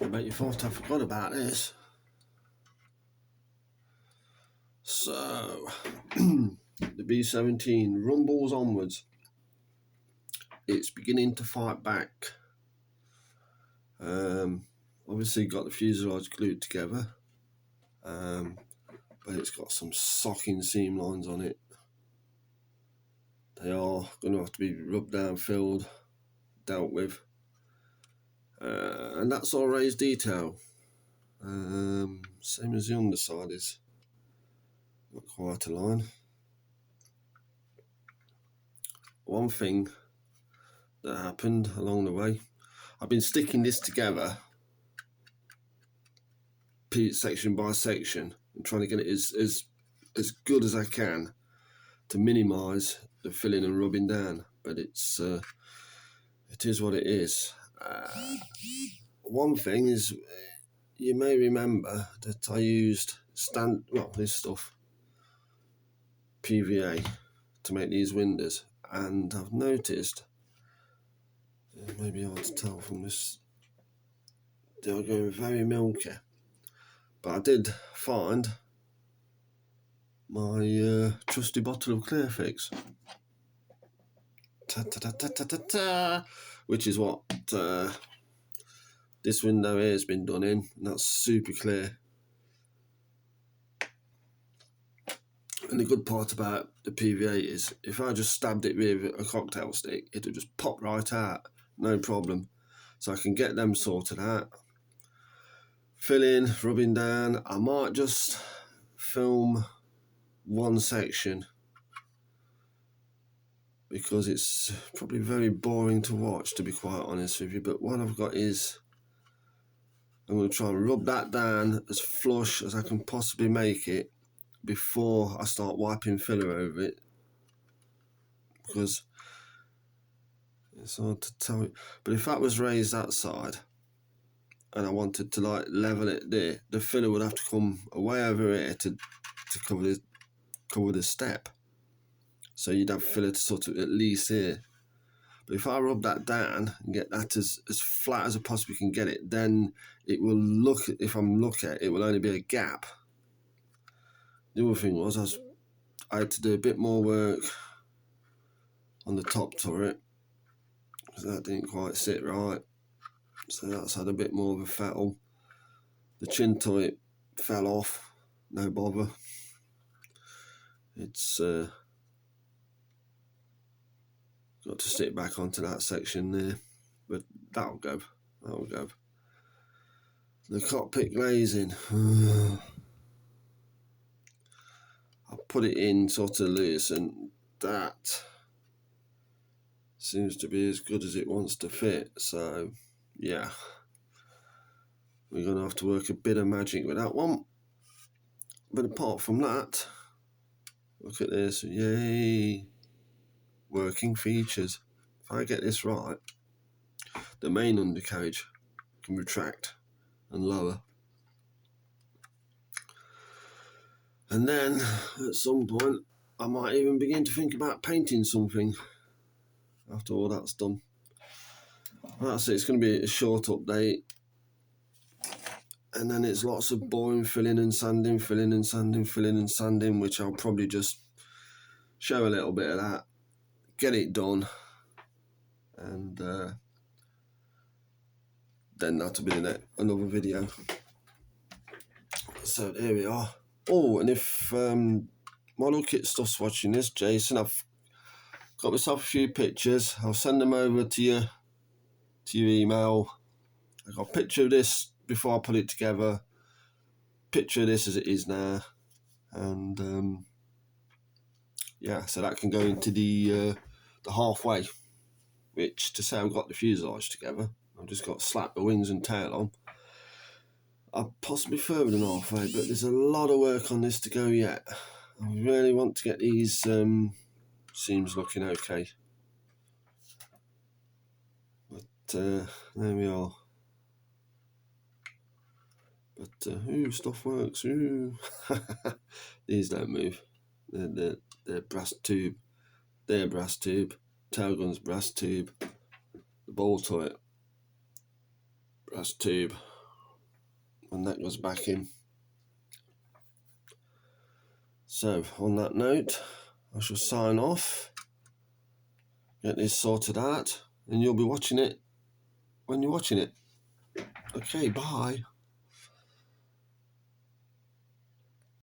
I bet you thought I forgot about this. So, the B17 rumbles onwards. It's beginning to fight back. Obviously got the fuselage glued together, but it's got some socking seam lines on it. They are going to have to be rubbed down, filled, dealt with, and that's all raised detail. Same as the underside is. Not quite a line. One thing that happened along the way, I've been sticking this together section by section and trying to get it as good as I can to minimise the filling and rubbing down, but it is what it is. One thing is, you may remember that I used this stuff, PVA, to make these windows, and I've noticed, it may be hard to tell from this, they are going very milky, but I did find my trusty bottle of Clearfix, which is what this window here has been done in, and that's super clear. And the good part about the PVA is, if I just stabbed it with a cocktail stick, it'll just pop right out, no problem. So I can get them sorted out. Filling, rubbing down. I might just film one section because it's probably very boring to watch, to be quite honest with you. But what I've got is, I'm going to try and rub that down as flush as I can possibly make it before I start wiping filler over it, because it's hard to tell it. But if that was raised that side and I wanted to like level it there, the filler would have to come way over here to cover the step. So you'd have filler to sort of at least here. But if I rub that down and get that as flat as I possibly can get it, then it will look, if I'm looking at it, it will only be a gap. The other thing was, I had to do a bit more work on the top turret, because that didn't quite sit right. So that's had a bit more of a fettle. The chin turret fell off, no bother. It's got to stick back onto that section there, but that'll go. The cockpit glazing. I put it in sort of loose, and that seems to be as good as it wants to fit. So yeah, we're going to have to work a bit of magic with that one. But apart from that, look at this. Yay! Working features. If I get this right, the main undercarriage can retract and lower. And then at some point I might even begin to think about painting something after all that's done. That's it. It's going to be a short update, and then it's lots of boring filling and sanding, which I'll probably just show a little bit of that, get it done, and then that'll be another video. So there we are. Oh, and if Model Kit Stuff's watching this, Jason, I've got myself a few pictures. I'll send them over to your email. I got a picture of this before I put it together, picture of this as it is now, and yeah, so that can go into the halfway, which, to say I've got the fuselage together, I've just got to slap the wings and tail on. I'm possibly further than halfway, but there's a lot of work on this to go yet. I really want to get these seams looking okay. But there we are. But stuff works. Ooh. These don't move. They're brass tube. They're brass tube. Tailgun's brass tube. The ball turret, brass tube. and that goes back in. So on that note, I shall sign off, get this sorted out, and you'll be watching it when you're watching it. Okay, bye.